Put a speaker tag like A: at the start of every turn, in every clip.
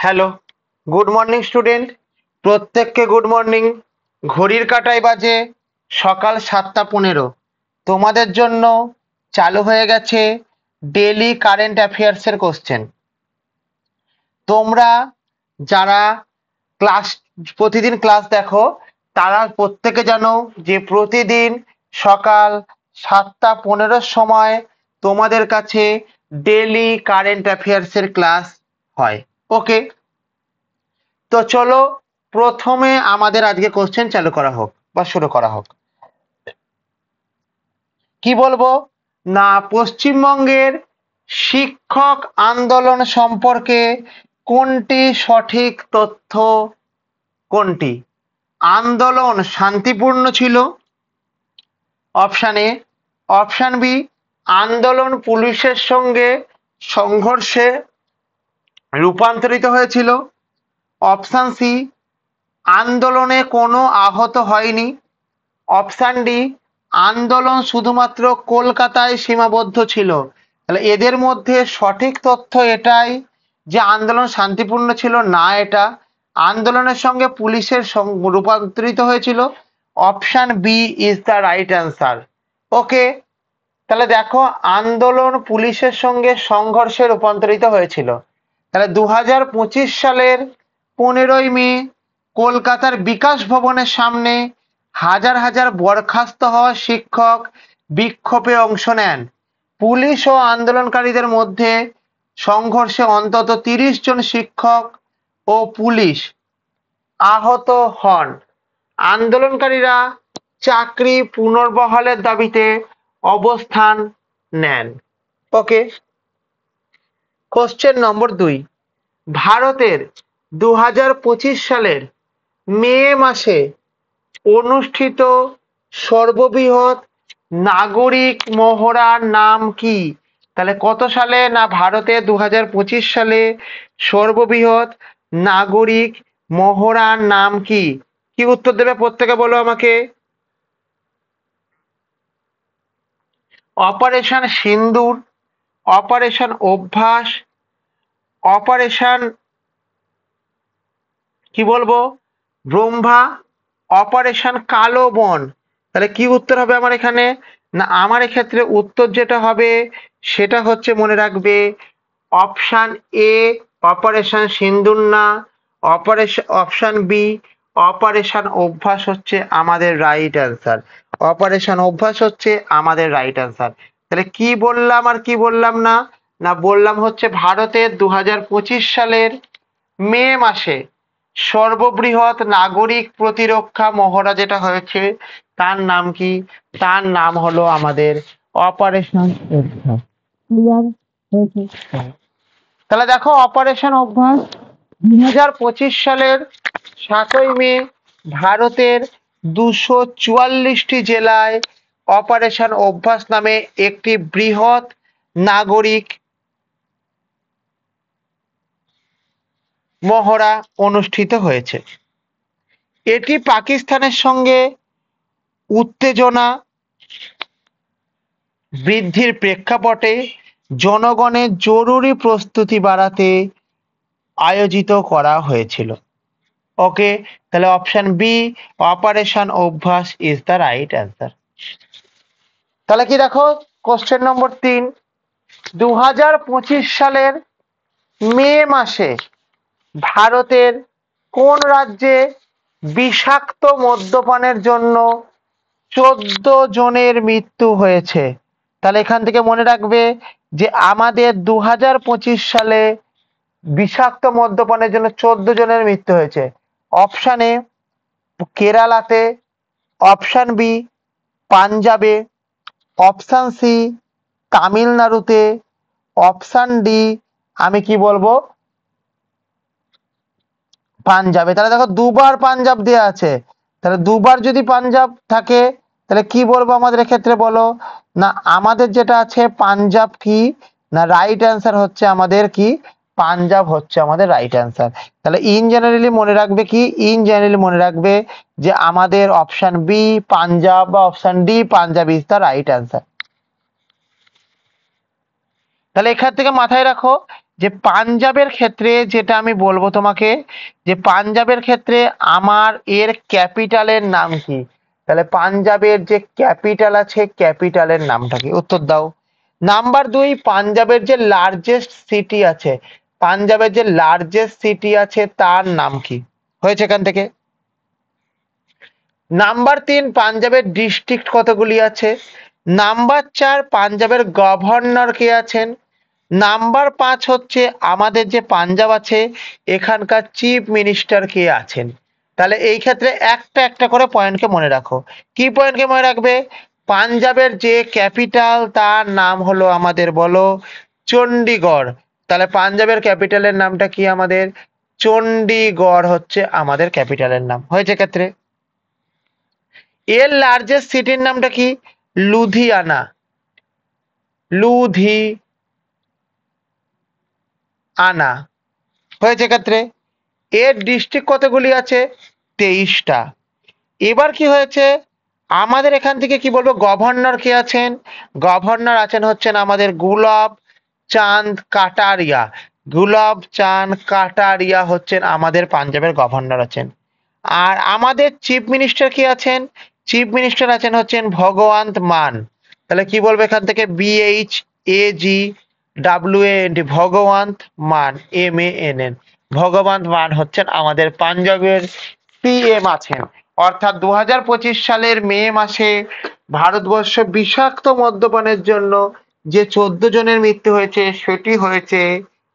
A: Hello, good morning student. প্রত্যেককে good morning. ঘড়ির কাঁটায় বাজে সকাল 7:15। তোমাদের জন্য চালু হয়ে গেছে ডেলি কারেন্ট অ্যাফেয়ার্সের কোশ্চেন। তোমরা যারা ক্লাস প্রতিদিন ক্লাস দেখো তারা প্রত্যেকে জানো যে প্রতিদিন সকাল 7:15 সময় তোমাদের কাছে ডেলি কারেন্ট অ্যাফেয়ার্সের ক্লাস হয়। ওকে, তো চলো প্রথমে আমাদের আজকে কোশ্চেন চালু করা হোক বা শুরু করা হোক। কি বলবো না, পশ্চিমবঙ্গের শিক্ষক আন্দোলন সম্পর্কে কোনটি সঠিক তথ্য? কোনটি? আন্দোলন শান্তিপূর্ণ ছিল, অপশান এ। অপশান বি, আন্দোলন পুলিশের সঙ্গে সংঘর্ষে রূপান্তরিত হয়েছিল। অপশান সি, আন্দোলনে কোনো আহত হয়নি। অপশান ডি, আন্দোলন শুধুমাত্র কলকাতায় সীমাবদ্ধ ছিল। তাহলে এদের মধ্যে সঠিক তথ্য এটাই যে আন্দোলন শান্তিপূর্ণ ছিল না, এটা আন্দোলনের সঙ্গে পুলিশের রূপান্তরিত হয়েছিল। Option B is the right answer. Okay, তাহলে দেখো আন্দোলন পুলিশের সঙ্গে সংঘর্ষে রূপান্তরিত হয়েছিল। তাহলে 2025 সালের 15ই মে কলকাতার বিকাশ ভবনের সামনে হাজার হাজার বরখাস্ত হওয়া শিক্ষক বিক্ষোভে অংশ নেন। পুলিশ ও আন্দোলনকারীদের মধ্যে সংঘর্ষে অন্তত 30 জন শিক্ষক ও পুলিশ আহত হন। আন্দোলনকারীরা চাকরি পুনর্বহালের দাবিতে অবস্থান নেন। ওকে, কোশ্চেন নম্বর 2। ভারতের 2025 সালের মে মাসে অনুষ্ঠিত সর্ববৃহৎ নাগরিক মহড়ার নাম কি? তাহলে কত সালে না ভারতে 2025 সালে সর্ববৃহৎ নাগরিক মহড়ার নাম কি? কি উত্তর দেবে প্রত্যেকে বলো আমাকে। অপারেশন সিন্দুর, অপারেশন অভ্যাস, অপারেশন কি বলবো ব্রহ্মা, অপারেশন কালো বন। তাহলে কি উত্তর হবে আমার এখানে না, আমার এক্ষেত্রে উত্তর যেটা হবে সেটা হচ্ছে মনে রাখবে অপশান এ অপারেশন সিন্দুর না, অপশান বি অপারেশন অভ্যাস হচ্ছে আমাদের রাইট অ্যান্সার। অপারেশন অভ্যাস হচ্ছে আমাদের রাইট অ্যান্সার। তাহলে কি বললাম আর কি বললাম না, না বললাম হচ্ছে ভারতের 2025 সালের মে মাসে সর্ববৃহৎ নাগরিক প্রতিরক্ষা মহড়া যেটা হয়েছে তার নাম কি? তার নাম হলো আমাদের অপারেশন অভ্যাস। ক্লিয়ার হয়েছে? তাহলে দেখো অপারেশন অভ্যাস 2025 সালের 7ই মে ভারতের 244টি জেলায় অপারেশন অভ্যাস নামে একটি বৃহৎ নাগরিক মহড়া অনুষ্ঠিত হয়েছে। এটি পাকিস্তানের সঙ্গে উত্তেজনা বৃদ্ধির প্রেক্ষাপটে জনগণের জরুরি প্রস্তুতি বাড়াতে আয়োজিত করা হয়েছিল। ওকে, তাহলে অপশন বি অপারেশন অভ্যাস ইজ দ্য রাইট অ্যান্সার। তাহলে কি দেখো কোশ্চেন নম্বর 3, 2025 সালের মে মাসে ভারতের কোন রাজ্যে বিষাক্ত মদ্যপানের জন্য 14 জনের মৃত্যু হয়েছে? তাহলে এখান থেকে মনে রাখবে যে আমাদের 2025 সালে বিষাক্ত মদ্যপানের জন্য 14 জনের মৃত্যু হয়েছে। অপশান এ কেরালাতে, অপশান বি পাঞ্জাবে, অপশান সি তামিলনাড়ুতে, অপশান ডি আমি কি বলবো পাঞ্জাবে। তাহলে দেখো দুবার পাঞ্জাব দেওয়া আছে, তাহলে দুবার যদি পাঞ্জাব থাকে তাহলে কি বলবো আমাদের ক্ষেত্রে বলো না, আমাদের যেটা আছে পাঞ্জাব কি না রাইট অ্যান্সার হচ্ছে আমাদের কি পাঞ্জাব হচ্ছে আমাদের রাইট অ্যান্সার। তাহলে ইন জেনারেলি মনে রাখবে কি, ইন জেনারেলি মনে রাখবে যে আমাদের অপশন বি পাঞ্জাব বা option D Punjab is the right answer. তাহলে এখান থেকে মাথায় রাখো যে পাঞ্জাবের ক্ষেত্রে যেটা আমি বলবো তোমাকে, যে পাঞ্জাবের ক্ষেত্রে আমার এর ক্যাপিটালের নাম কি। তাহলে পাঞ্জাবের যে ক্যাপিটাল আছে, ক্যাপিটালের নামটা কি, উত্তর দাও। নাম্বার 2, পাঞ্জাবের যে লার্জেস্ট সিটি আছে, পাঞ্জাবের যে লার্জেস্ট সিটি আছে তার নাম কি, হয়েছে এখান থেকে। নাম্বার 3, পাঞ্জাবের ডিস্ট্রিক্ট কতগুলি আছে। নাম্বার 4, পাঞ্জাবের গভর্নর কে আছেন। নাম্বার 5 হচ্ছে আমাদের যে পাঞ্জাব আছে এখানকার চিফ মিনিস্টার কে আছেন। তাহলে এই ক্ষেত্রে একটা একটা করে পয়েন্টকে মনে রাখো। কি পয়েন্টকে মনে রাখবে? পাঞ্জাবের যে ক্যাপিটাল তার নাম হলো আমাদের, বলো, চণ্ডীগড়। তাহলে পাঞ্জাবের ক্যাপিটালের নামটা কি আমাদের? চণ্ডীগড় হচ্ছে আমাদের ক্যাপিটালের নাম, হয়েছে ক্ষেত্রে। এর লার্জেস্ট সিটির নামটা কি? লুধিয়ানা। লুধিয়ানা, হয়েছে ক্ষেত্রে। এর ডিস্ট্রিক্ট কতগুলি আছে? 23টা। এবার কি হয়েছে, আমাদের এখান থেকে কি বলবো, গভর্নর কে আছেন? গভর্নর আছেন হচ্ছেন আমাদের গুলাব চাঁদ কাটারিয়া। গুলাব চাঁদ কাটারিয়া হচ্ছেন আমাদের পাঞ্জাবের গভর্নর আছেন। আর আমাদের চিফ মিনিস্টার কি আছেন? চিফ মিনিস্টার আছেন হচ্ছেন ভগবন্ত মান। তাহলে কি বলবো এখান থেকে? BHAGWANT, ভগবন্ত মান, MANN। ভগবন্ত মান হচ্ছেন আমাদের পাঞ্জাবের PM আছেন। অর্থাৎ 2025 সালের মে মাসে ভারতবর্ষ বিষাক্ত মদ্যপানের জন্য যে 14 জনের মৃত্যু হয়েছে সেটি হয়েছে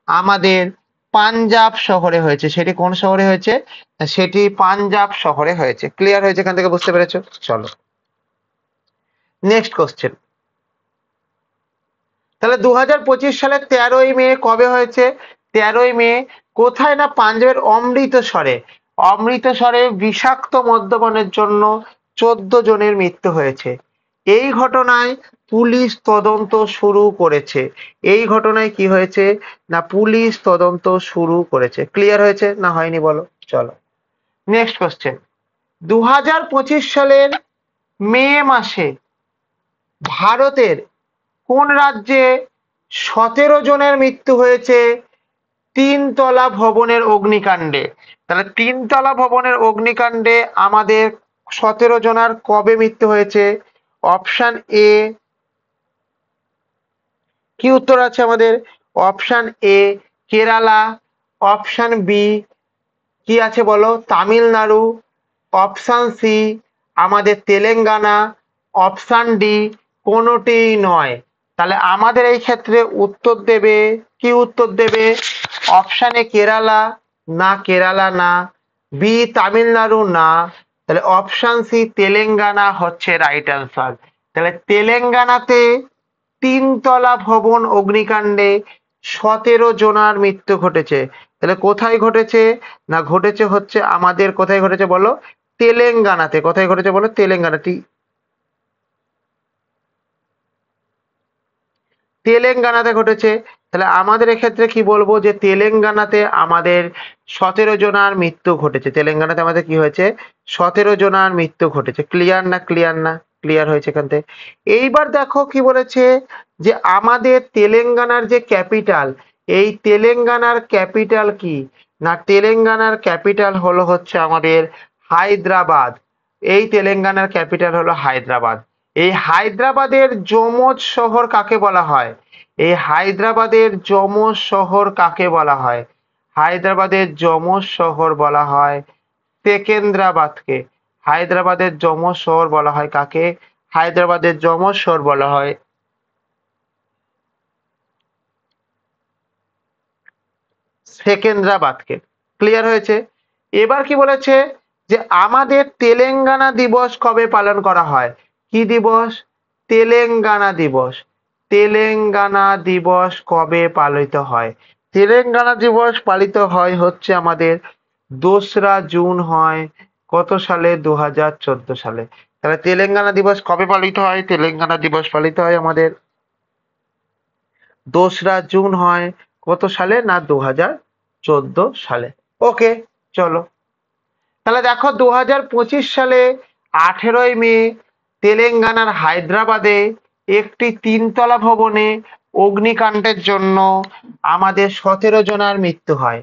A: আমাদের পাঞ্জাব শহরে হয়েছে। সেটি কোন শহরে হয়েছে? সেটি পাঞ্জাব শহরে হয়েছে। ক্লিয়ার হয়েছে এখান থেকে, বুঝতে পেরেছো? চলো নেক্সট কোশ্চেন। তাহলে 2025 সালের 13ই মে কবে হয়েছে? 13ই মে কোথায় না পাঞ্জাবের অমৃতসরে। অমৃতসরে বিষাক্ত মদ্যপানের জন্য 14 জনের মৃত্যু হয়েছে। এই ঘটনায় পুলিশ তদন্ত শুরু করেছে। এই ঘটনায় কি হয়েছে না পুলিশ তদন্ত শুরু করেছে। ক্লিয়ার হয়েছে না হয়নি বলো? চলো নেক্সট কোশ্চেন। 2025 সালের মে মাসে ভারতের কোন রাজ্যে 17 জনের মৃত্যু হয়েছে তিনতলা ভবনের অগ্নিকাণ্ডে? তাহলে তিনতলা ভবনের অগ্নিকাণ্ডে আমাদের 17 জনের কবে মৃত্যু হয়েছে? অপশন এ কি উত্তর আছে আমাদের? Option A Kerala, option B কি আছে বলো, তামিলনাড়ু, অপশন সি আমাদের তেলেঙ্গানা, অপশন ডি কোনোটিই নয়। তাহলে আমাদের এই ক্ষেত্রে উত্তর দেবে, কি উত্তর দেবে? অপশন এ কেরালা না, কেরালা না, বি তামিলনাড়ু না, তাহলে অপশন সি তেলেঙ্গানা হচ্ছে রাইট অ্যান্সার। তাহলে তেলেঙ্গানাতে তিনতলা ভবন অগ্নিকাণ্ডে 17 জনার মৃত্যু ঘটেছে। তাহলে কোথায় ঘটেছে না ঘটেছে হচ্ছে আমাদের, কোথায় ঘটেছে বলো? তেলেঙ্গানাতে। কোথায় ঘটেছে বলো? তেলেঙ্গানাতে। তেলেঙ্গানাতে ঘটেছে। তাহলে আমাদের এক্ষেত্রে কি বলবো, যে তেলেঙ্গানাতে আমাদের 17 জনার মৃত্যু ঘটেছে। তেলেঙ্গানাতে আমাদের কি হয়েছে? 17 জনার মৃত্যু ঘটেছে। ক্লিয়ার না? ক্লিয়ার না? ক্লিয়ার হয়েছে এখান থেকে। এইবার দেখো কি বলেছে, যে আমাদের তেলেঙ্গানার যে ক্যাপিটাল, এই তেলেঙ্গানার ক্যাপিটাল কি না, তেলেঙ্গানার ক্যাপিটাল হলো হচ্ছে আমাদের হায়দ্রাবাদ। এই তেলেঙ্গানার ক্যাপিটাল হলো হায়দ্রাবাদ। এই হায়দ্রাবাদের যমজ শহর কাকে বলা হয়? এই হায়দ্রাবাদের যমজ শহর কাকে বলা হয়? হায়দ্রাবাদের যমজ শহর বলা হয় সেকেন্দ্রাবাদকে। হায়দ্রাবাদের যমজ শহর বলা হয় কাকে? হায়দ্রাবাদের যমজ শহর বলা হয় সেকেন্দ্রাবাদকে। ক্লিয়ার হয়েছে? এবার কি বলেছে, যে আমাদের তেলেঙ্গানা দিবস কবে পালন করা হয়? কি দিবস? তেলেঙ্গানা দিবস। তেলেঙ্গানা দিবস কবে পালিত হয়? তেলেঙ্গানা দিবস পালিত হয় হচ্ছে আমাদের 2রা জুন হয় কত সালে? 2014 সালে। তাহলে তেলেঙ্গানা দিবস কবে পালিত হয়? তেলেঙ্গানা দিবস পালিত হয় আমাদের 2রা জুন হয় কত সালে না 2014 সালে। ওকে, চলো তাহলে দেখো 2025 সালে 18ই মে তেলেঙ্গানার হায়দ্রাবাদে একটি তিনতলা ভবনে অগ্নিকাণ্ডের জন্য আমাদের 17 জনের মৃত্যু হয়।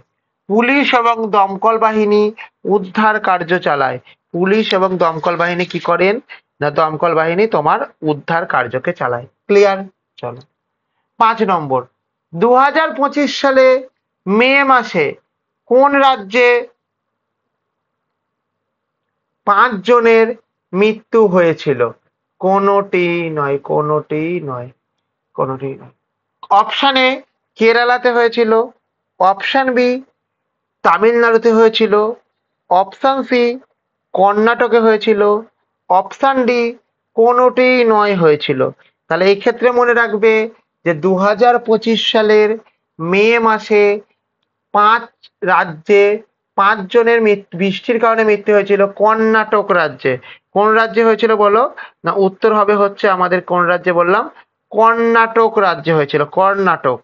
A: পুলিশ এবং দমকল বাহিনী উদ্ধার কার্য চালায়। পুলিশ এবং দমকল বাহিনী কি করেন না দমকল বাহিনী তোমার উদ্ধার কার্যকে চালায়। ক্লিয়ার? চলো 5 নম্বর 2025 সালে মে মাসে কোন রাজ্যে 5 জনের মৃত্যু হয়েছিল? কোনটি নয়, কোনটি নয়, কোনটি নয়। অপশন এ কেরালাতে হয়েছিল, অপশন বি তামিলনাড়ুতে হয়েছিল, অপশন সি কর্ণাটকে হয়েছিল, অপশন ডি কোনটি নয় হয়েছিল। তাহলে এই ক্ষেত্রে মনে রাখবে যে 2025 সালের মে মাসে 5 রাজ্যে 5 জনের বৃষ্টির কারণে মৃত্যু হয়েছিল কর্ণাটক রাজ্যে। কোন রাজ্যে হয়েছিল বলো? না উত্তর হবে হচ্ছে আমাদের কোন রাজ্যে বললাম? কর্ণাটক রাজ্যে হয়েছিল। কর্ণাটক।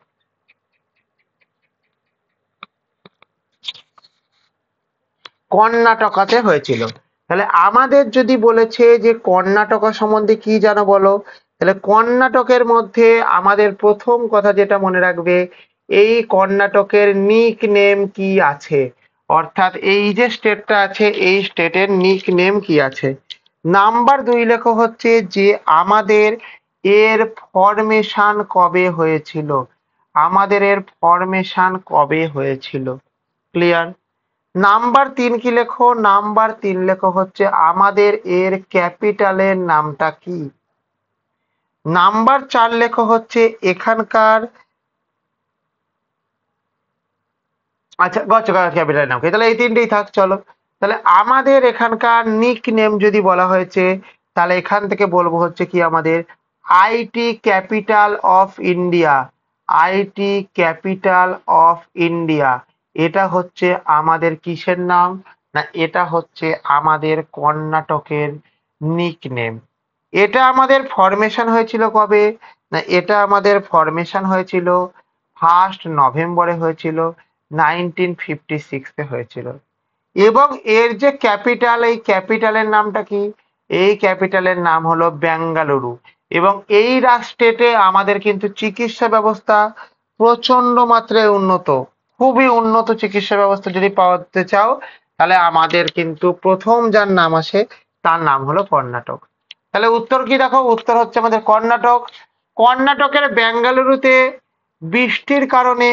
A: কর্ণাটকাতে হয়েছিল। তাহলে আমাদের যদি বলেছে যে কর্ণাটকা সম্বন্ধে কি জানো বলো, তাহলে কর্ণাটকের মধ্যে আমাদের প্রথম কথা যেটা মনে রাখবে, এই কর্ণাটকের নিক নেম কি আছে, অর্থাৎ এই যে স্টেটটা আছে এই স্টেটের নিক নেম কি আছে। নাম্বার 2 লেখো হচ্ছে যে আমাদের এর ফরমেশন কবে হয়েছিল, আমাদের এর ফরমেশন কবে হয়েছিল। ক্লিয়ার? নাম্বার 3 কি লেখো? নাম্বার 3 লেখো হচ্ছে আমাদের এর ক্যাপিটালের নামটা কি। নাম্বার 4 লেখো হচ্ছে এখানকার, আচ্ছা গচ্ছ ক্যাপিটালের নাম কি, তাহলে এই তিনটেই থাক। চলো তাহলে আমাদের এখানকার নিক নেম যদি বলা হয়েছে তাহলে এখান থেকে বলবো হচ্ছে কি আমাদের IT capital of India. IT capital of India এটা হচ্ছে আমাদের কিসের নাম? না এটা হচ্ছে আমাদের কর্ণাটকের নিক নেম। এটা আমাদের ফরমেশন হয়েছিল কবে? না এটা আমাদের ফরমেশন হয়েছিল 1 নভেম্বরে হয়েছিল, 1956 হয়েছিল। এবং এর যে ক্যাপিটাল, এই ক্যাপিটালের নামটা কি? এই ক্যাপিটালের নাম হলো বেঙ্গালুরু। এবং এই স্টেটে আমাদের কিন্তু চিকিৎসা ব্যবস্থা প্রচন্ড মাত্রায় উন্নত, খুবই উন্নত চিকিৎসা ব্যবস্থা যদি পাওয়াতে চাও তাহলে আমাদের কিন্তু প্রথম যার নাম আসে তার নাম হলো কর্ণাটক। তাহলে উত্তর কি দেখো? উত্তর হচ্ছে আমাদের কর্ণাটক। কর্ণাটকের বেঙ্গালুরুতে বৃষ্টির কারণে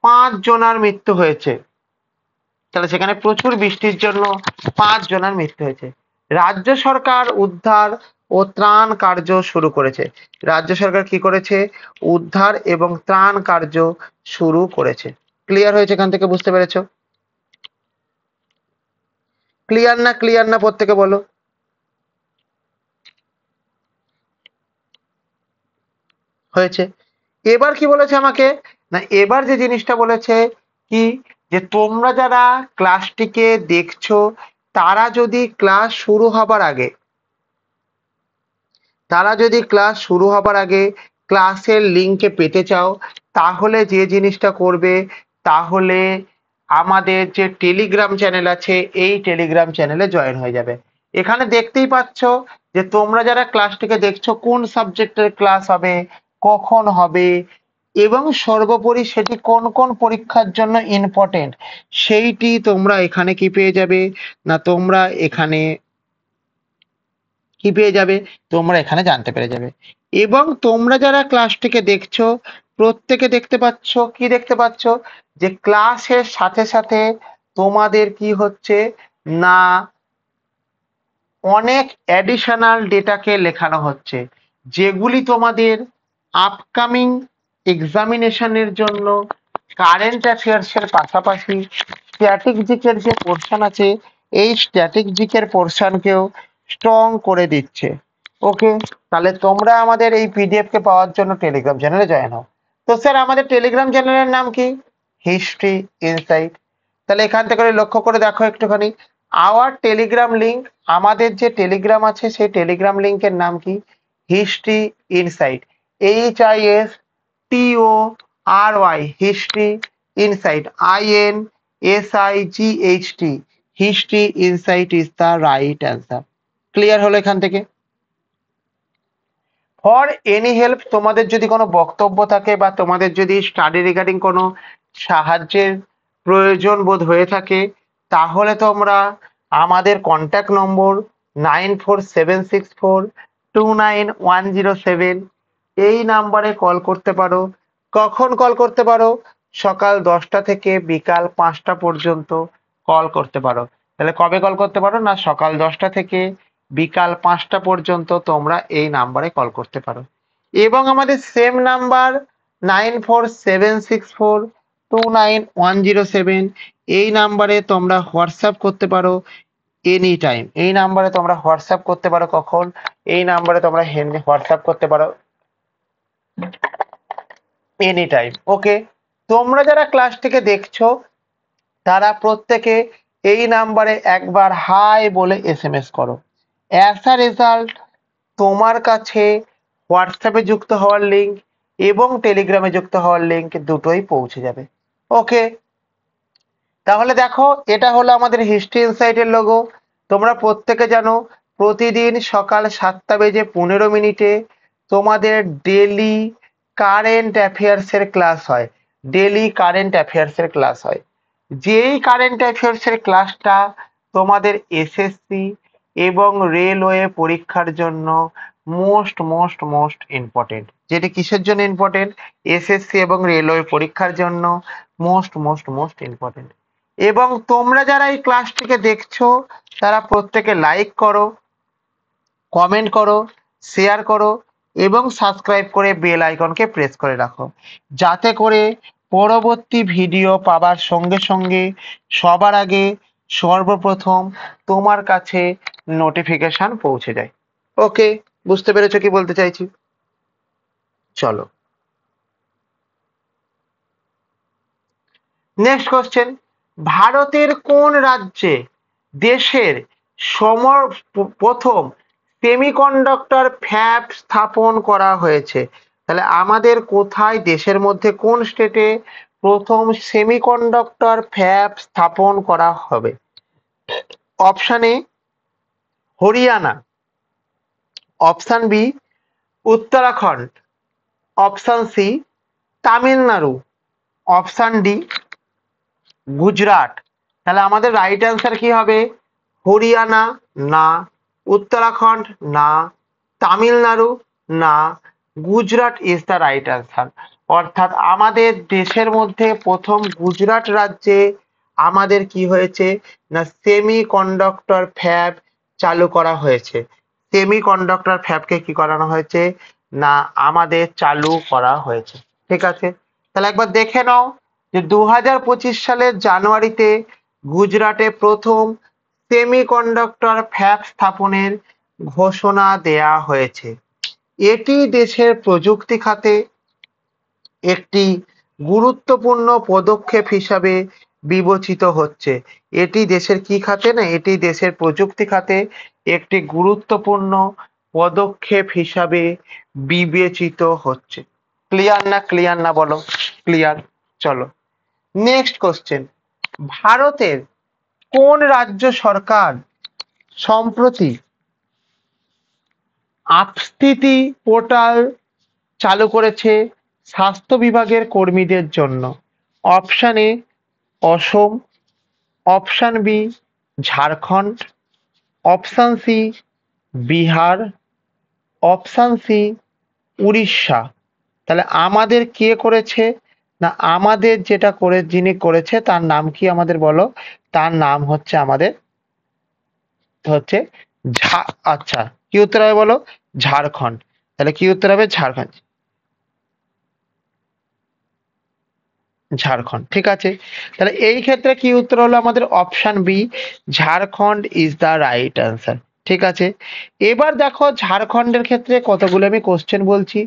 A: 5 জনের মৃত্যু হয়েছে। তাহলে সেখানে প্রচুর বৃষ্টির জন্য 5 জনের মৃত্যু হয়েছে। রাজ্য সরকার উদ্ধার ও ত্রাণ কার্য শুরু করেছে। রাজ্য সরকার কি করেছে? উদ্ধার এবং ত্রাণ কার্য শুরু করেছে। ক্লিয়ার হয়েছে? এখান থেকে বুঝতে পেরেছো? ক্লিয়ার না? ক্লিয়ার না প্রত্যেকে বলো। হয়েছে। এবার কি বলেছে আমাকে? না এবার যে জিনিসটা বলেছে কি, যে তোমরা যারা ক্লাসটিকে দেখছো তারা যদি ক্লাস শুরু হবার আগে, তারা যদি ক্লাস শুরু হবার আগে ক্লাসের লিঙ্কে পেতে চাও তাহলে যে জিনিসটা করবে, তাহলে আমাদের যে টেলিগ্রাম চ্যানেল আছে এই টেলিগ্রাম চ্যানেলে জয়েন হয়ে যাবে। এখানে দেখতেই পাচ্ছ যে তোমরা যারা ক্লাসটিকে দেখছো কোন সাবজেক্টের ক্লাস হবে, কখন হবে এবং সর্বোপরি সেটি কোন কোন পরীক্ষার জন্য ইম্পর্টেন্ট সেইটি তোমরা এখানে কি পেয়ে যাবে, না তোমরা এখানে কি পেয়ে যাবে, তোমরা এখানে জানতে পেরে যাবে। এবং তোমরা যারা ক্লাসটিকে দেখছো প্রত্যেকে দেখতে পাচ্ছ, কি দেখতে পাচ্ছ, যে ক্লাসের সাথে সাথে তোমাদের কি হচ্ছে না অনেক অ্যাডিশনাল ডেটাকে লেখানো হচ্ছে, যেগুলি তোমাদের আপকামিং এক্সামিনেশনের জন্য কারেন্ট অ্যাফেয়ার্সের পাশাপাশি স্ট্র্যাটেজিকের যে পোর্শন আছে এই স্ট্র্যাটেজিকের পোর্শনকেও স্ট্রং করে দিচ্ছে। ওকে, তাহলে তোমরা আমাদের এই পিডিএফ কে পাওয়ার জন্য টেলিগ্রাম চ্যানেলে জয়েন হও। তো স্যার আমাদের টেলিগ্রাম চ্যানেলের নাম কি? History insight. তাহলে এখান থেকে লক্ষ্য করে দেখো একটুখানি, আওয়ার টেলিগ্রাম লিঙ্ক, আমাদের যে টেলিগ্রাম আছে সেই টেলিগ্রাম লিঙ্কের নাম কি? History insight. HISTORY history insight, INSIGHT history insight is the right answer. Clear হলো এখান থেকে? ফর এনি হেল্প, তোমাদের যদি কোনো বক্তব্য থাকে বা তোমাদের যদি স্টাডি রিগার্ডিং কোনো সাহায্যের প্রয়োজন বোধ হয়ে থাকে, তাহলে তোমরা আমাদের কন্ট্যাক্ট নম্বর 9476429107 এই নাম্বারে কল করতে পারো। কখন কল করতে পারো? সকাল 10টা থেকে বিকাল 5টা পর্যন্ত কল করতে পারো। তাহলে কবে কল করতে পারো? না, সকাল 10টা থেকে বিকাল 5টা পর্যন্ত তোমরা এই নাম্বারে কল করতে পারো। এবং আমাদের সেম নাম্বার 9476429107 এই নাম্বারে তোমরা হোয়াটসঅ্যাপ করতে পারো এনি টাইম। এই নাম্বারে তোমরা হোয়াটসঅ্যাপ করতে পারো কখন? এই নাম্বারে তোমরা হোয়াটসঅ্যাপ করতে পারো এনি টাইম। ওকে, তোমরা যারা ক্লাসটিকে দেখছো তারা প্রত্যেকে এই নাম্বারে একবার হাই বলে এসএমএস করো। অ্যাজ আ রেজাল্ট তোমার কাছে হোয়াটসঅ্যাপে যুক্ত হওয়ার লিঙ্ক এবং টেলিগ্রামে যুক্ত হওয়ার লিঙ্ক দুটোই পৌঁছে যাবে। ওকে, তাহলে দেখো এটা হলো আমাদের হিস্ট্রি ইনসাইটের লোগো। তোমরা প্রত্যেকে জানো প্রতিদিন সকাল 7:15 তোমাদের ডেলি কারেন্ট অ্যাফেয়ার্সের ক্লাস হয়। ডেলি কারেন্ট অ্যাফেয়ার্সের ক্লাস হয়। যেই কারেন্ট অ্যাফেয়ার্সের ক্লাসটা তোমাদের এসএসসি এবং রেলওয়ে পরীক্ষার জন্য মোস্ট মোস্ট মোস্ট ইম্পর্টেন্ট। যেটি কিসের জন্য ইম্পর্টেন্ট? এসএসসি এবং রেলওয়ে পরীক্ষার জন্য মোস্ট মোস্ট মোস্ট ইম্পর্টেন্ট। এবং তোমরা যারা এই ক্লাসটিকে দেখছো তারা প্রত্যেকে লাইক করো, কমেন্ট করো, শেয়ার করো এবং সাবস্ক্রাইব করে বেল আইকনকে প্রেস করে রাখো, যাতে করে পরবর্তী ভিডিও পাবার সঙ্গে সঙ্গে সবার আগে সর্বপ্রথম তোমার কাছে নোটিফিকেশন পৌঁছে যায়। ওকে, বুঝতে পেরেছো কি বলতে চাইছি? চলো নেক্সট কোশ্চেন। ভারতের কোন রাজ্যে দেশের প্রথম সেমিকন্ডাক্টর ফ্যাব স্থাপন করা হয়েছে? তাহলে আমাদের কোথায়, দেশের মধ্যে কোন স্টেটে প্রথম সেমিকন্ডাক্টর ফ্যাব স্থাপন করা হবে? Option A Haryana, option B Uttarakhand, option C Tamil Nadu, option D Gujarat. তাহলে আমাদের রাইট অ্যান্সার কি হবে? হরিয়ানা না, উত্তরাখণ্ড না, তামিলনাড়ু না, Gujarat is the right answer. অর্থাৎ আমাদের দেশের মধ্যে প্রথম গুজরাট রাজ্যে আমাদের কি হয়েছে না সেমি কন্ডাক্টর ফ্যাব চালু করা হয়েছে। সেমি কন্ডাক্টর ফ্যাবকে কি করানো হয়েছে না আমাদের চালু করা হয়েছে। ঠিক আছে, তাহলে একবার দেখে নাও যে 2025 সালের জানুয়ারিতে গুজরাটে প্রথম সেমিকন্ডাক্টর ফ্যাব স্থাপনের ঘোষণা দেয়া হয়েছে। এটি দেশের প্রযুক্তি খাতে একটি গুরুত্বপূর্ণ পদক্ষেপ হিসাবে বিবেচিত হচ্ছে। এটি দেশের কি খাতে না এটি দেশের প্রযুক্তি খাতে একটি গুরুত্বপূর্ণ পদক্ষেপ হিসাবে বিবেচিত হচ্ছে। ক্লিয়ার না? ক্লিয়ার না বলো? ক্লিয়ার। চলো নেক্সট কোশ্চেন। ভারতের কোন রাজ্য সরকার সম্প্রতি আপস্থিতি পোর্টাল চালু করেছে স্বাস্থ্য বিভাগের কর্মীদের জন্য? Option A Assam, option B Jharkhand, option C Bihar, option C Orissa. তাহলে আমাদের কে করেছে না আমাদের যেটা করে যিনি করেছে তার নাম কি আমাদের বলো? তার নাম হচ্ছে আমাদের হচ্ছে আচ্ছা কি উত্তর হবে বলো? ঝাড়খণ্ড। তাহলে কি উত্তর হবে? ঝাড়খণ্ড। ঝাড়খণ্ড, ঠিক আছে। তাহলে এই ক্ষেত্রে কি উত্তর হলো আমাদের? Option B, Jharkhand is the right answer. ঠিক আছে, এবার দেখো ঝাড়খণ্ডের ক্ষেত্রে কতগুলো আমি কোশ্চেন বলছি,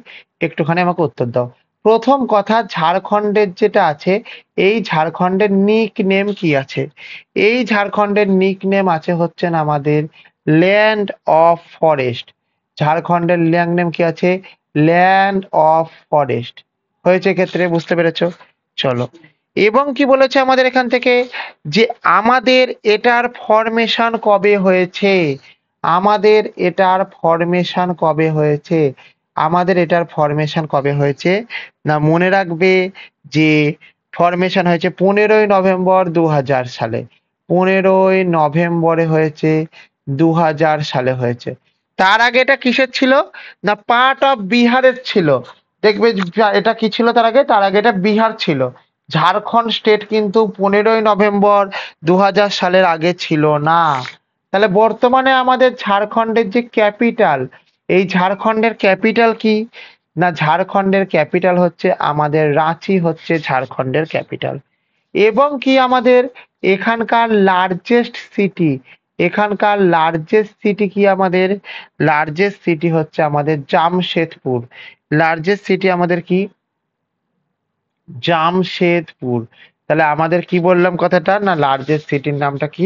A: একটুখানি আমাকে উত্তর দাও। প্রথম কথা, ঝাড়খণ্ডের যেটা আছে এই ঝাড়খণ্ডের নিক নেম কি আছে? এই ঝাড়খণ্ডের নিক নেম আছে হচ্ছে না আমাদের ল্যান্ড অফ ফরেস্ট। ঝাড়খণ্ডের ল্যান্ড নেম কি আছে? Land of forest. হয়েছে ক্ষেত্রে, বুঝতে পেরেছো? চলো, এবং কি বলেছে আমাদের এখান থেকে যে আমাদের এটার ফরমেশন কবে হয়েছে? আমাদের এটার ফরমেশন কবে হয়েছে? আমাদের এটার ফরমেশন কবে হয়েছে, না মনে রাখবে যে ফরমেশন হয়েছে 15ই নভেম্বর 2000 সালে। 15ই নভেম্বরে হয়েছে, 2000 সালে হয়েছে। তার আগে এটা কিসের ছিল, না পার্ট অফ বিহারের ছিল। দেখবে এটা কি ছিল তার আগে, তার আগে এটা বিহার ছিল। ঝাড়খণ্ড স্টেট কিন্তু 15ই নভেম্বর 2000 সালের আগে ছিল না। তাহলে বর্তমানে আমাদের ঝাড়খণ্ডের যে ক্যাপিটাল, এই ঝাড়খণ্ডের ক্যাপিটাল কি, না ঝাড়খণ্ডের ক্যাপিটাল হচ্ছে আমাদের রাঁচি, হচ্ছে ঝাড়খণ্ডের ক্যাপিটাল। এবং কি আমাদের এখানকার লার্জেস্ট সিটি, এখানকার লার্জেস্ট সিটি কি, আমাদের লার্জেস্ট সিটি হচ্ছে আমাদের জামশেদপুর। লার্জেস্ট সিটি আমাদের কি, জামশেদপুর। তাহলে আমাদের কি বললাম কথাটা, না লার্জেস্ট সিটির নামটা কি,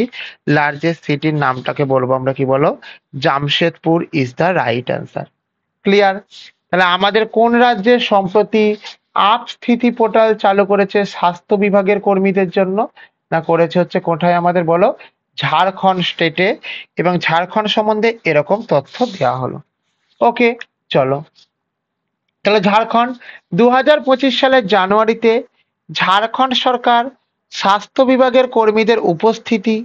A: লার্জেস্ট সিটির নামটাকে বলবো আমরা কি, বলো Jamshedpur is the right answer. Clear? তাহলে আমাদের কোন রাজ্যে সম্প্রতি আপ স্থিতি পোর্টাল চালু করেছে স্বাস্থ্য বিভাগের কর্মীদের জন্য, না করেছে হচ্ছে কোথায় আমাদের বলো, ঝাড়খণ্ড স্টেটে। এবং ঝাড়খণ্ড সম্বন্ধে এরকম তথ্য দেওয়া হলো। ওকে, চলো তাহলে ঝাড়খণ্ড 2025 সালের জানুয়ারিতে ঝাড়খণ্ড সরকার স্বাস্থ্য বিভাগের কর্মীদের উপস্থিতি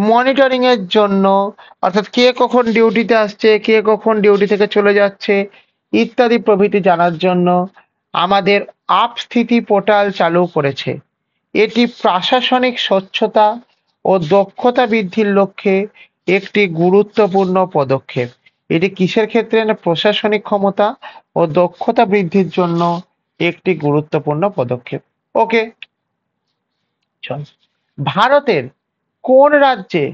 A: মনিটরিং এর জন্য, অর্থাৎ কে কখন ডিউটিতে আসছে, কে কখন ডিউটি থেকে চলে যাচ্ছে ইত্যাদি প্রভৃতি জানার জন্য আমাদের আপ স্থিতি পোর্টাল চালু করেছে। এটি প্রশাসনিক স্বচ্ছতা ও দক্ষতা বৃদ্ধির লক্ষ্যে একটি গুরুত্বপূর্ণ পদক্ষেপ। এটি কিসের ক্ষেত্রে, না প্রশাসনিক ক্ষমতা ও দক্ষতা বৃদ্ধির জন্য একটি গুরুত্বপূর্ণ পদক্ষেপ। ওকে, চল ভারতের কোন রাজ্যে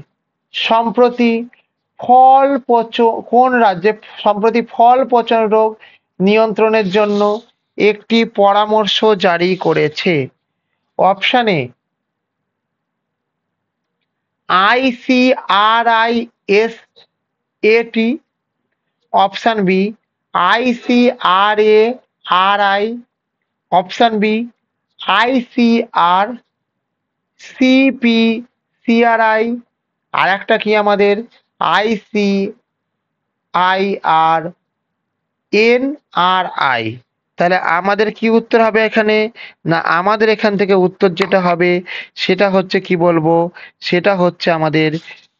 A: সম্প্রতি কোন রাজ্যে সম্প্রতি ফল পচন রোগ নিয়ন্ত্রণের জন্য একটি পরামর্শ জারি করেছে? Option A ICRISAT, option B ICRARI, option B ICRCPCRI, আর একটা কি আমাদের ICIRNRI। তাহলে আমাদের কি উত্তর হবে এখানে, না আমাদের এখান থেকে উত্তর যেটা হবে সেটা হচ্ছে কি বলবো, সেটা হচ্ছে আমাদের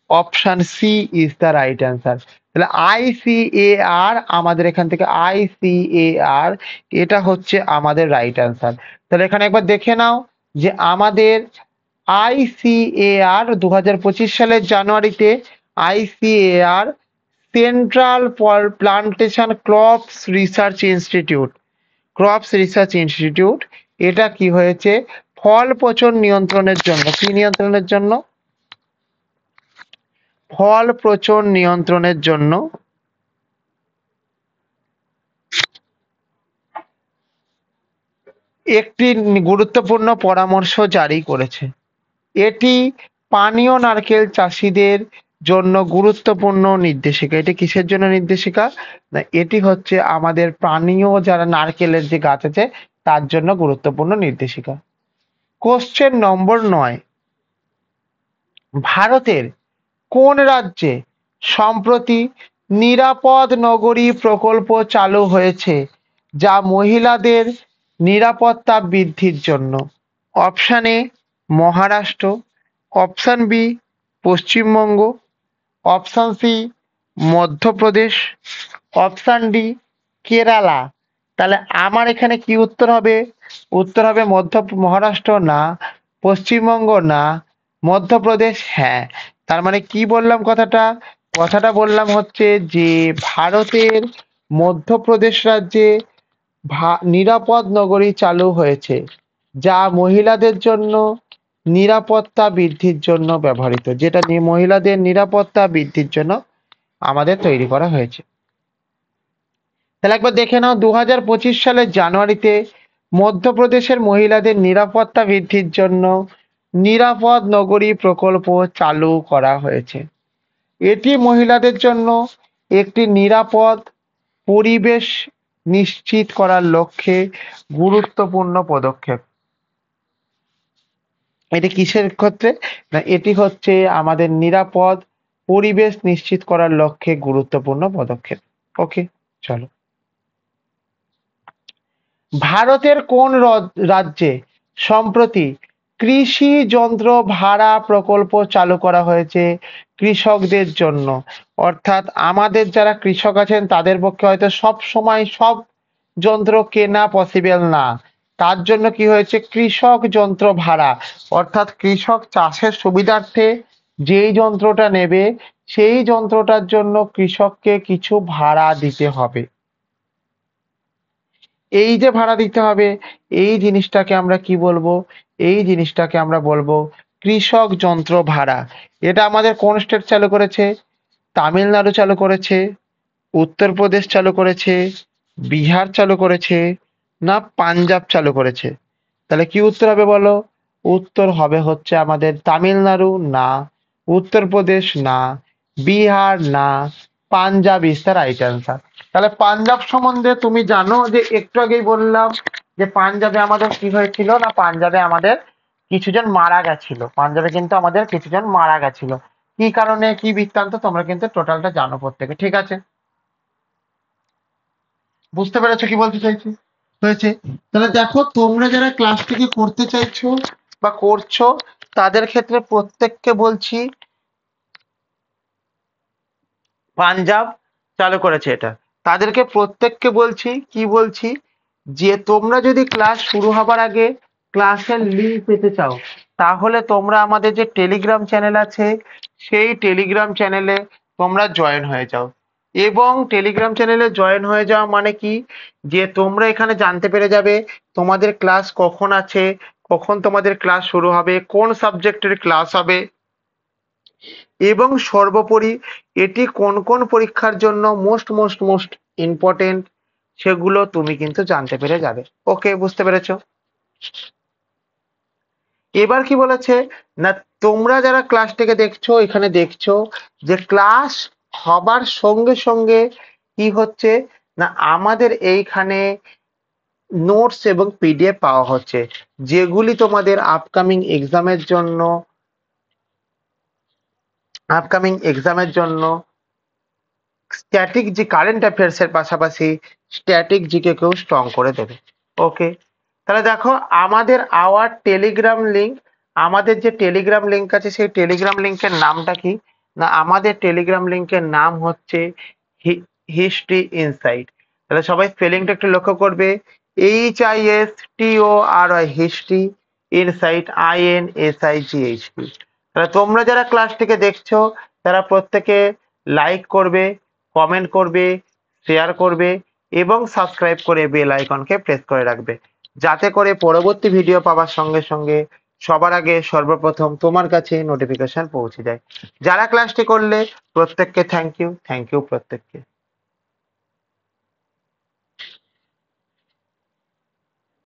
A: option C is the right answer. তাহলে ICAR, আমাদের এখান থেকে ICAR, এটা হচ্ছে আমাদের রাইট অ্যান্সার। তাহলে এখানে একবার দেখে নাও যে আমাদের ICAR 2025 সালের জানুয়ারিতে ICAR central plantation crops research institute, crops research institute, এটা কি হয়েছে, ফল পচন নিয়ন্ত্রণের জন্য, কি নিয়ন্ত্রণের জন্য, ফল পচন নিয়ন্ত্রণের জন্য একটি গুরুত্বপূর্ণ পরামর্শ জারি করেছে। এটি পানীয় নারকেল চাষীদের জন্য গুরুত্বপূর্ণ নির্দেশিকা। এটি কিসের জন্য নির্দেশিকা, না এটি হচ্ছে আমাদের পানীয় যারা নারকেলের যে গাছ আছে তার জন্য গুরুত্বপূর্ণ নির্দেশিকা। কোশ্চেন নম্বর 9, ভারতের কোন রাজ্যে সম্প্রতি নিরাপদ নগরী প্রকল্প চালু হয়েছে যা মহিলাদের নিরাপত্তা বৃদ্ধির জন্য? Option A Maharashtra, option B Paschimbanga, option C Madhya Pradesh, option D Kerala. তাহলে আমার এখানে কি উত্তর হবে, উত্তর হবে মহারাষ্ট্র না, পশ্চিমবঙ্গ না, মধ্যপ্রদেশ হ্যাঁ। তার মানে কি বললাম কথাটা, কথাটা বললাম হচ্ছে যে ভারতের মধ্যপ্রদেশ রাজ্যে নিরাপদ নগরী চালু হয়েছে যা মহিলাদের জন্য নিরাপত্তা বৃদ্ধির জন্য ব্যবহৃত, যেটা নিয়ে মহিলাদের নিরাপত্তা বৃদ্ধির জন্য আমাদের তৈরি করা হয়েছে। তাহলে একবার দেখে নাও 2025 সালের জানুয়ারিতে মধ্যপ্রদেশের মহিলাদের নিরাপত্তা বৃদ্ধির জন্য নিরাপদ নগরী প্রকল্প চালু করা হয়েছে। এটি মহিলাদের জন্য একটি নিরাপদ পরিবেশ নিশ্চিত করার লক্ষ্যে গুরুত্বপূর্ণ পদক্ষেপ। এটি কিসের ক্ষেত্রে, না এটি হচ্ছে আমাদের নিরাপদ পরিবেশ নিশ্চিত করার লক্ষ্যে গুরুত্বপূর্ণ পদক্ষেপ। ওকে, চলো ভারতের কোন রাজ্যে সম্প্রতি কৃষি যন্ত্র ভাড়া প্রকল্প চালু করা হয়েছে কৃষকদের জন্য? অর্থাৎ আমাদের যারা কৃষক আছেন তাদের পক্ষে হয়তো সব সময় সব যন্ত্র কেনা পসিবল না, তার জন্য কি হয়েছে কৃষক যন্ত্র ভাড়া, অর্থাৎ কৃষক চাষের সুবিধার্থে যেই যন্ত্রটা নেবে সেই যন্ত্রটার জন্য কৃষককে কিছু ভাড়া দিতে হবে। এই যে ভাড়া দিতে হবে এই জিনিসটাকে আমরা কি বলবো? এই জিনিসটাকে আমরা বলবো কৃষক যন্ত্র ভাড়া। এটা আমাদের কোন স্টেট চালু করেছে? তামিলনাড়ু চালু করেছে, উত্তরপ্রদেশ চালু করেছে, বিহার চালু করেছে, না পাঞ্জাব চালু করেছে? তাহলে কি উত্তর হবে বলো? উত্তর হবে হচ্ছে আমাদের তামিলনাড়ু না, উত্তরপ্রদেশ না, বিহার না, Punjab is the right answer. তাহলে পাঞ্জাব সম্বন্ধে তুমি জানো যে একটু আগেই বললাম যে পাঞ্জাবে আমাদের কি হয়েছিল, না পাঞ্জাবে আমাদের কিছুজন মারা গেছিল, পাঞ্জাবে কিন্তু আমাদের কিছুজন মারা গেছিল। কি কারণে কি বৃত্তান্ত তোমরা কিন্তু টোটালটা জানো প্রত্যেকে, ঠিক আছে? বুঝতে পেরেছো কি বলতে চাইছি? হয়েছে। তাহলে দেখো তোমরা যারা ক্লাসটিকে করতে চাইছো বা করছো তাদের ক্ষেত্রে প্রত্যেককে বলছি পাঞ্জাব চালু করেছে এটা, তাদেরকে প্রত্যেককে বলছি কি বলছি, যে তোমরা যদি ক্লাস শুরু হবার আগে ক্লাসের লিঙ্ক পেতে চাও তাহলে তোমরা আমাদের যে টেলিগ্রাম চ্যানেল আছে সেই টেলিগ্রাম চ্যানেলে তোমরা জয়েন হয়ে যাও। এবং টেলিগ্রাম চ্যানেলে জয়েন হয়ে যাওয়া মানে কি, যে তোমরা এখানে জানতে পেরে যাবে তোমাদের ক্লাস কখন আছে, কখন তোমাদের ক্লাস শুরু হবে, কোন সাবজেক্টের ক্লাস হবে, এবং সর্বোপরি এটি কোন কোন পরীক্ষার জন্য মোস্ট মোস্ট মোস্ট ইম্পর্টেন্ট সেগুলো তুমি কিন্তু জানতে পেরে যাবে। ওকে, বুঝতে পেরেছো? এবার কি বলেছে, না তোমরা যারা ক্লাসটাকে দেখছো এখানে দেখছো যে ক্লাস হবার সঙ্গে সঙ্গে কি হচ্ছে, না আমাদের এইখানে নোটস এবং পিডিএফ পাওয়া হচ্ছে যেগুলি তোমাদের আপকামিং এক্সামের জন্য স্ট্যাটিক যে কারেন্ট অ্যাফেয়ার্স এর পাশাপাশি স্ট্যাটিক জিকে কেও স্ট্রং করে দেবে। ওকে, তাহলে দেখো আমাদের টেলিগ্রাম লিংক, আমাদের যে টেলিগ্রাম লিংক আছে সেই টেলিগ্রাম লিংকের নামটা কি, না আমাদের টেলিগ্রাম লিংকের নাম হচ্ছে হিস্ট্রি ইনসাইট। তাহলে সবাই স্পেলিংটা একটু লক্ষ্য করবে, HISTORY হিস্ট্রি, ইনসাইট INSIGHT। তাহলে তোমরা যারা ক্লাসটিকে দেখছো তারা প্রত্যেকে লাইক করবে, কমেন্ট করবে, শেয়ার করবে এবং সাবস্ক্রাইব করে বেল আইকনকে প্রেস করে রাখবে, যাতে করে পরবর্তী ভিডিও পাওয়ার সঙ্গে সঙ্গে সবার আগে সর্বপ্রথম তোমার কাছে নোটিফিকেশন পৌঁছে যায়। যারা ক্লাসটি করলে প্রত্যেককে থ্যাংক ইউ প্রত্যেককে।